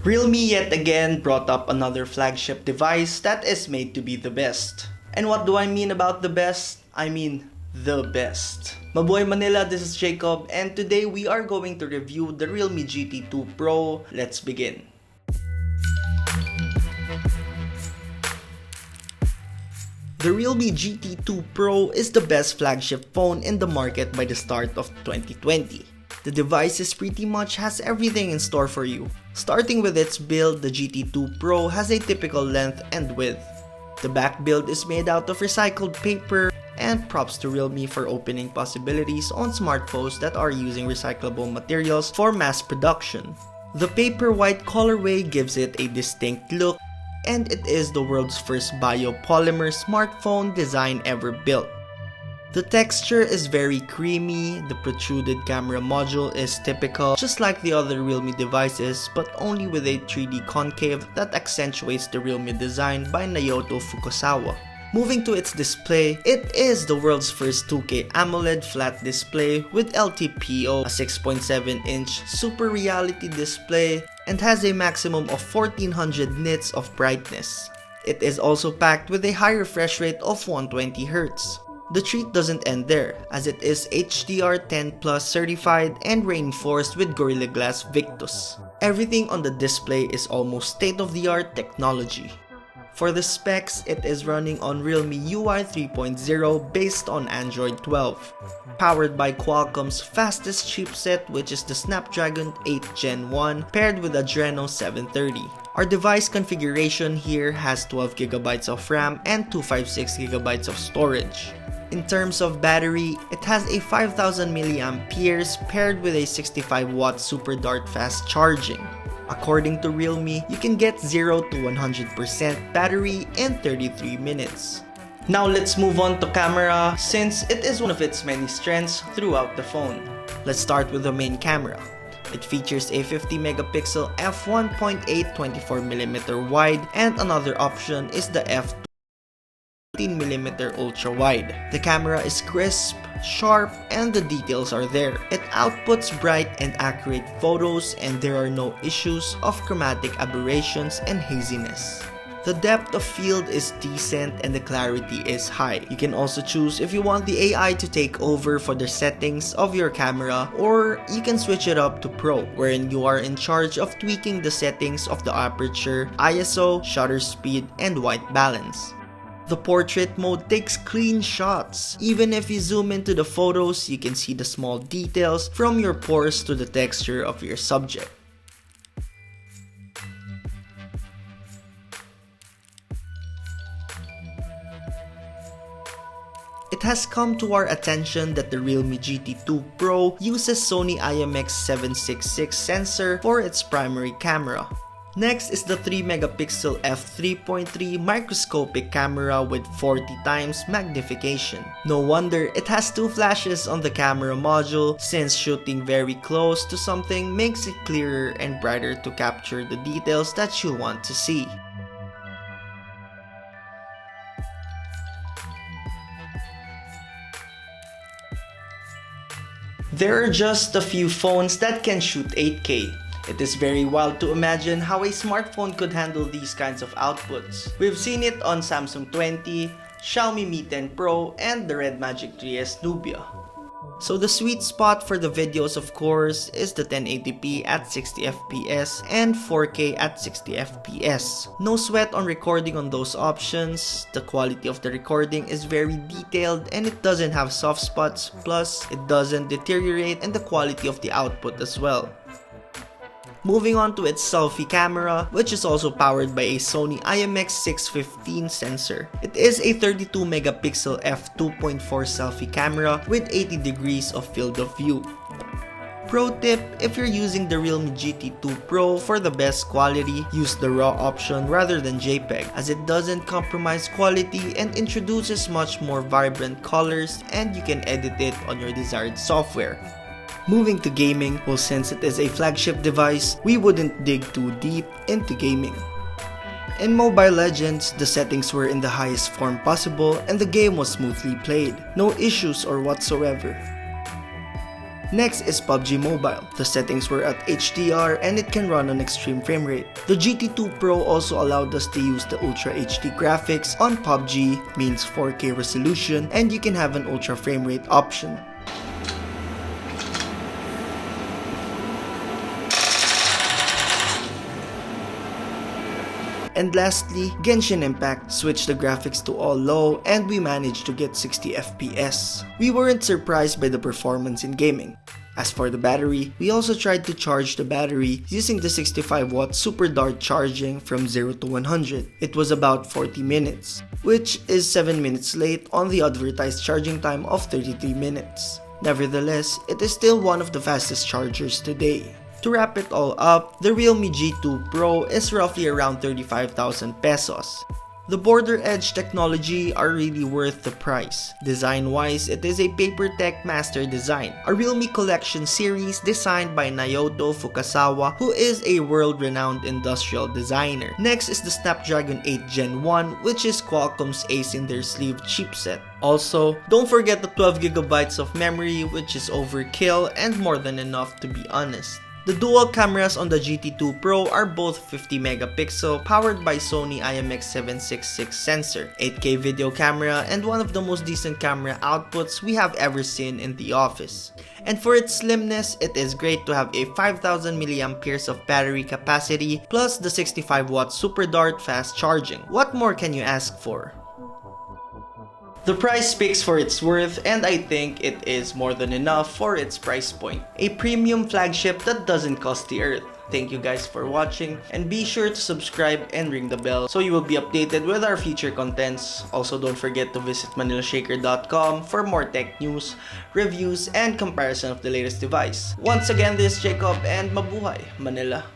Realme yet again brought up another flagship device that is made to be the best. And what do I mean about the best? I mean the best. Mabuhay Manila, this is Jacob, and today we are going to review the Realme GT2 Pro. Let's begin. The Realme GT2 Pro is the best flagship phone in the market by the start of 2020. The device pretty much has everything in store for you. Starting with its build, the GT2 Pro has a typical length and width. The back build is made out of recycled paper, and props to Realme for opening possibilities on smartphones that are using recyclable materials for mass production. The paper white colorway gives it a distinct look, and it is the world's first biopolymer smartphone design ever built. The texture is very creamy, the protruded camera module is typical, just like the other Realme devices, but only with a 3D concave that accentuates the Realme design by Naoto Fukasawa. Moving to its display, it is the world's first 2K AMOLED flat display with LTPO, a 6.7-inch Super Reality display, and has a maximum of 1400 nits of brightness. It is also packed with a high refresh rate of 120Hz. The treat doesn't end there, as it is HDR10 Plus certified and reinforced with Gorilla Glass Victus. Everything on the display is almost state-of-the-art technology. For the specs, it is running on Realme UI 3.0 based on Android 12. Powered by Qualcomm's fastest chipset, which is the Snapdragon 8 Gen 1 paired with Adreno 730. Our device configuration here has 12GB of RAM and 256GB of storage. In terms of battery, it has a 5000 mAh paired with a 65W Super Dart fast charging. According to Realme, you can get 0 to 100% battery in 33 minutes. Now let's move on to camera, since it is one of its many strengths throughout the phone. Let's start with the main camera. It features a 50MP f1.8 24mm wide, and another option is the f15mm ultra wide. The camera is crisp, sharp, and the details are there. It outputs bright and accurate photos, and there are no issues of chromatic aberrations and haziness. The depth of field is decent and the clarity is high. You can also choose if you want the AI to take over for the settings of your camera, or you can switch it up to Pro, wherein you are in charge of tweaking the settings of the aperture, ISO, shutter speed, and white balance. The portrait mode takes clean shots. Even if you zoom into the photos, you can see the small details from your pores to the texture of your subject. It has come to our attention that the Realme GT2 Pro uses Sony IMX766 sensor for its primary camera. Next is the 3MP f3.3 microscopic camera with 40x magnification. No wonder it has two flashes on the camera module, since shooting very close to something makes it clearer and brighter to capture the details that you want to see. There are just a few phones that can shoot 8K. It is very wild to imagine how a smartphone could handle these kinds of outputs. We've seen it on Samsung 20, Xiaomi Mi 10 Pro, and the Red Magic 3S Nubia. So the sweet spot for the videos, of course, is the 1080p at 60fps and 4K at 60fps. No sweat on recording on those options. The quality of the recording is very detailed and it doesn't have soft spots, plus it doesn't deteriorate, and the quality of the output as well. Moving on to its selfie camera, which is also powered by a Sony IMX615 sensor. It is a 32MP f2.4 selfie camera with 80 degrees of field of view. Pro tip, if you're using the Realme GT2 Pro for the best quality, use the RAW option rather than JPEG, as it doesn't compromise quality and introduces much more vibrant colors, and you can edit it on your desired software. Moving to gaming, well, since it is a flagship device, we wouldn't dig too deep into gaming. In Mobile Legends, the settings were in the highest form possible and the game was smoothly played. No issues or whatsoever. Next is PUBG Mobile. The settings were at HDR and it can run on extreme frame rate. The GT2 Pro also allowed us to use the Ultra HD graphics on PUBG, means 4K resolution, and you can have an ultra frame rate option. And lastly, Genshin Impact switched the graphics to all low and we managed to get 60 FPS. We weren't surprised by the performance in gaming. As for the battery, we also tried to charge the battery using the 65-watt super dart charging from 0 to 100. It was about 40 minutes, which is 7 minutes late on the advertised charging time of 33 minutes. Nevertheless, it is still one of the fastest chargers today. To wrap it all up, the Realme G2 Pro is roughly around 35,000 pesos. The border edge technology are really worth the price. Design-wise, it is a Papertech master design, a Realme collection series designed by Naoto Fukasawa, who is a world-renowned industrial designer. Next is the Snapdragon 8 Gen 1, which is Qualcomm's ace in their sleeve chipset. Also, don't forget the 12GB of memory, which is overkill and more than enough to be honest. The dual cameras on the GT2 Pro are both 50 megapixel, powered by Sony IMX766 sensor, 8K video camera, and one of the most decent camera outputs we have ever seen in the office. And for its slimness, it is great to have a 5000 mAh of battery capacity plus the 65-watt Super Dart fast charging. What more can you ask for? The price speaks for its worth, and I think it is more than enough for its price point. A premium flagship that doesn't cost the earth. Thank you guys for watching, and be sure to subscribe and ring the bell so you will be updated with our future contents. Also, don't forget to visit manilashakr.com for more tech news, reviews, and comparison of the latest device. Once again, this is Jacob, and mabuhay, Manila!